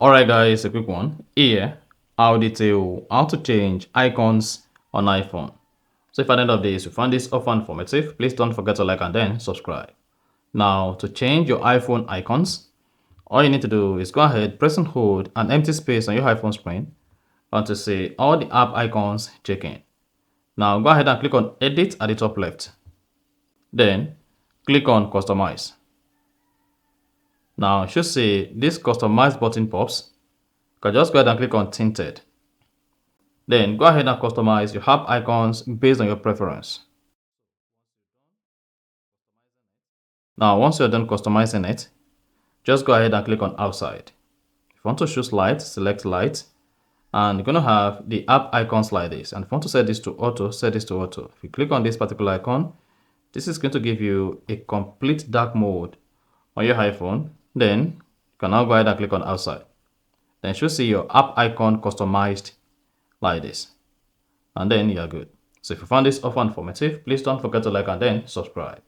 Alright guys, a quick one. Here, I'll detail how to change icons on iPhone. So if at the end of this you find this offer informative, please don't forget to like and then subscribe. Now, to change your iPhone icons, all you need to do is go ahead, press and hold an empty space on your iPhone screen and to say all the app icons check in. Now go ahead and click on edit at the top left. Then click on customize. Now it should say this customize button pops. You can just go ahead and click on tinted. Then go ahead and customize your app icons based on your preference. Now once you're done customizing it, just go ahead and click on outside. If you want to choose light, select light. And you're going to have the app icons like this. And if you want to set this to auto, set this to auto. If you click on this particular icon, this is going to give you a complete dark mode on your iPhone. Then you can now go ahead and click on outside. Then you should see your app icon customized like this. And then you're good. So if you found this offer informative, please don't forget to like and then subscribe.